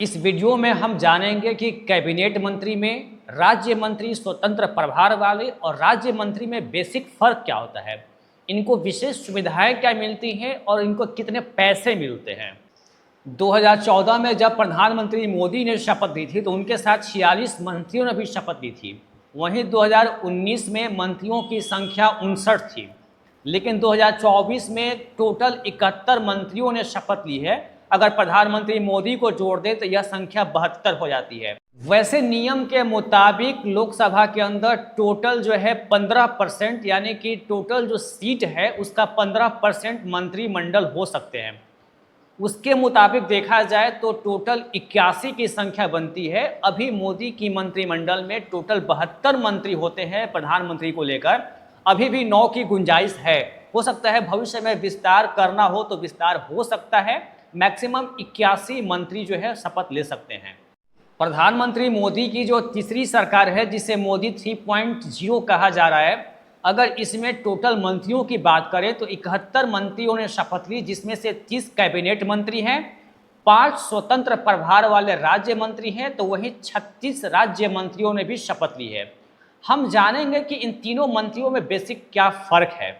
इस वीडियो में हम जानेंगे कि कैबिनेट मंत्री में, राज्य मंत्री स्वतंत्र प्रभार वाले और राज्य मंत्री में बेसिक फ़र्क क्या होता है, इनको विशेष सुविधाएं क्या मिलती हैं और इनको कितने पैसे मिलते हैं। 2014 में जब प्रधानमंत्री मोदी ने शपथ ली थी तो उनके साथ 46 मंत्रियों ने भी शपथ ली थी। वहीं 2019 में मंत्रियों की संख्या 59 थी, लेकिन 2024 में टोटल 71 मंत्रियों ने शपथ ली है। अगर प्रधानमंत्री मोदी को जोड़ दे तो यह संख्या 72 हो जाती है। वैसे नियम के मुताबिक लोकसभा के अंदर टोटल जो है 15% यानी कि टोटल जो सीट है उसका 15% मंत्रिमंडल हो सकते हैं। उसके मुताबिक देखा जाए तो टोटल 81 की संख्या बनती है। अभी मोदी की मंत्रिमंडल में टोटल 72 मंत्री होते हैं प्रधानमंत्री को लेकर। अभी भी 9 की गुंजाइश है, हो सकता है भविष्य में विस्तार करना हो तो विस्तार हो सकता है। मैक्सिमम 81 मंत्री जो है शपथ ले सकते हैं। प्रधानमंत्री मोदी की जो तीसरी सरकार है जिसे मोदी 3.0 कहा जा रहा है, अगर इसमें टोटल मंत्रियों की बात करें तो 71 मंत्रियों ने शपथ ली, जिसमें से 30 कैबिनेट मंत्री हैं, 5 स्वतंत्र प्रभार वाले राज्य मंत्री हैं, तो वहीं 36 राज्य मंत्रियों ने भी शपथ ली है। हम जानेंगे कि इन तीनों मंत्रियों में बेसिक क्या फ़र्क है।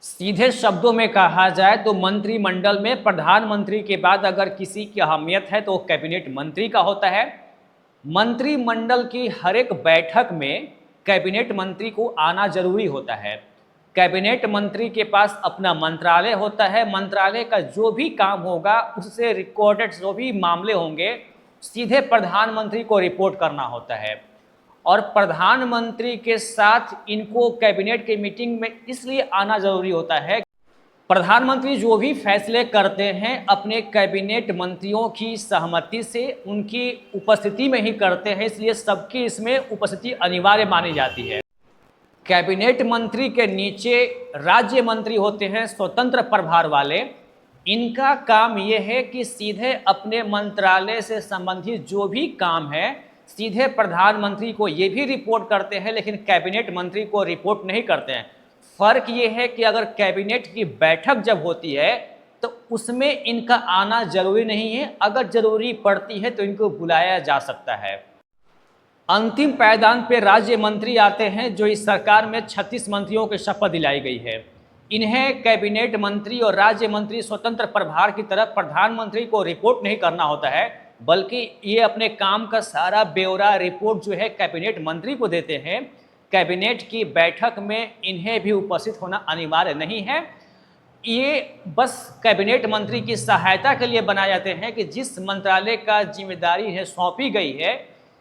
सीधे शब्दों में कहा जाए तो मंत्रिमंडल में प्रधानमंत्री के बाद अगर किसी की अहमियत है तो वो कैबिनेट मंत्री का होता है। मंत्रिमंडल की हर एक बैठक में कैबिनेट मंत्री को आना जरूरी होता है। कैबिनेट मंत्री के पास अपना मंत्रालय होता है। मंत्रालय का जो भी काम होगा उससे रिकॉर्डेड जो भी मामले होंगे सीधे प्रधानमंत्री को रिपोर्ट करना होता है। और प्रधानमंत्री के साथ इनको कैबिनेट की मीटिंग में इसलिए आना जरूरी होता है, प्रधानमंत्री जो भी फैसले करते हैं अपने कैबिनेट मंत्रियों की सहमति से, उनकी उपस्थिति में ही करते हैं, इसलिए सबकी इसमें उपस्थिति अनिवार्य मानी जाती है। कैबिनेट मंत्री के नीचे राज्य मंत्री होते हैं स्वतंत्र प्रभार वाले। इनका काम यह है कि सीधे अपने मंत्रालय से संबंधित जो भी काम है सीधे प्रधानमंत्री को ये भी रिपोर्ट करते हैं, लेकिन कैबिनेट मंत्री को रिपोर्ट नहीं करते हैं। फ़र्क ये है कि अगर कैबिनेट की बैठक जब होती है तो उसमें इनका आना जरूरी नहीं है, अगर जरूरी पड़ती है तो इनको बुलाया जा सकता है। अंतिम पायदान पे राज्य मंत्री आते हैं, जो इस सरकार में 36 मंत्रियों की शपथ दिलाई गई है। इन्हें कैबिनेट मंत्री और राज्य मंत्री स्वतंत्र प्रभार की तरफ प्रधानमंत्री को रिपोर्ट नहीं करना होता है, बल्कि ये अपने काम का सारा ब्यौरा रिपोर्ट जो है कैबिनेट मंत्री को देते हैं। कैबिनेट की बैठक में इन्हें भी उपस्थित होना अनिवार्य नहीं है। ये बस कैबिनेट मंत्री की सहायता के लिए बनाए जाते हैं कि जिस मंत्रालय का जिम्मेदारी इन्हें सौंपी गई है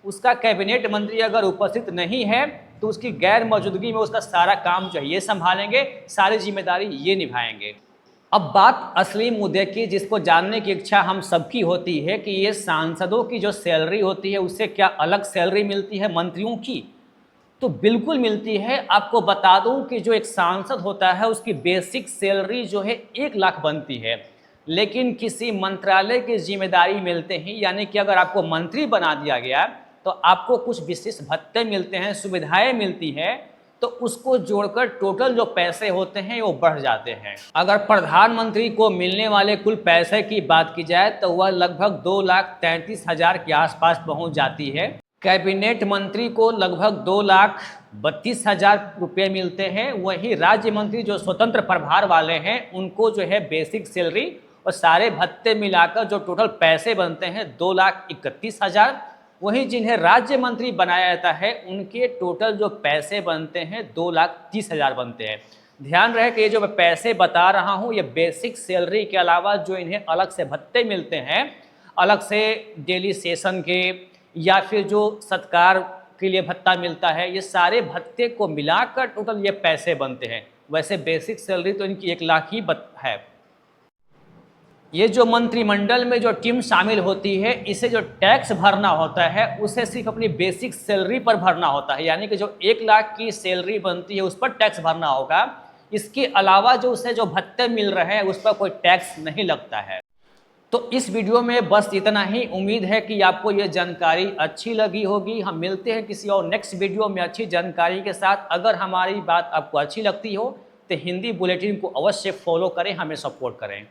उसका कैबिनेट मंत्री अगर उपस्थित नहीं है तो उसकी गैर मौजूदगी में उसका सारा काम जो है ये संभालेंगे, सारी जिम्मेदारी ये निभाएंगे। अब बात असली मुद्दे की, जिसको जानने की इच्छा हम सबकी होती है कि ये सांसदों की जो सैलरी होती है उससे क्या अलग सैलरी मिलती है मंत्रियों की? तो बिल्कुल मिलती है। आपको बता दूं कि जो एक सांसद होता है उसकी बेसिक सैलरी जो है 1 लाख बनती है, लेकिन किसी मंत्रालय की जिम्मेदारी मिलते ही, यानी कि अगर आपको मंत्री बना दिया गया तो आपको कुछ विशेष भत्ते मिलते हैं, सुविधाएं मिलती हैं, तो उसको जोड़कर टोटल जो पैसे होते हैं वो बढ़ जाते हैं। अगर प्रधानमंत्री को मिलने वाले कुल पैसे की बात की जाए तो वह लगभग 2,33,000 के आसपास पहुंच जाती है। कैबिनेट मंत्री को लगभग 2,32,000 रुपये मिलते हैं। वहीं राज्य मंत्री जो स्वतंत्र प्रभार वाले हैं उनको जो है बेसिक सैलरी और सारे भत्ते मिलाकर जो टोटल पैसे बनते हैं 2,31,000। वहीं जिन्हें राज्य मंत्री बनाया जाता है उनके टोटल जो पैसे बनते हैं 2,30,000 बनते हैं। ध्यान रहे कि ये जो मैं पैसे बता रहा हूँ ये बेसिक सैलरी के अलावा जो इन्हें अलग से भत्ते मिलते हैं, अलग से डेली सेशन के या फिर जो सत्कार के लिए भत्ता मिलता है, ये सारे भत्ते को मिलाकर टोटल ये पैसे बनते हैं। वैसे बेसिक सैलरी तो इनकी 1 लाख ही है। ये जो मंत्रिमंडल में जो टीम शामिल होती है इसे जो टैक्स भरना होता है उसे सिर्फ अपनी बेसिक सैलरी पर भरना होता है, यानी कि जो 1 लाख की सैलरी बनती है उस पर टैक्स भरना होगा। इसके अलावा जो उसे जो भत्ते मिल रहे हैं उस पर कोई टैक्स नहीं लगता है। तो इस वीडियो में बस इतना ही। उम्मीद है कि आपको ये जानकारी अच्छी लगी होगी। हम मिलते हैं किसी और नेक्स्ट वीडियो में अच्छी जानकारी के साथ। अगर हमारी बात आपको अच्छी लगती हो तो हिंदी बुलेटिन को अवश्य फॉलो करें, हमें सपोर्ट करें।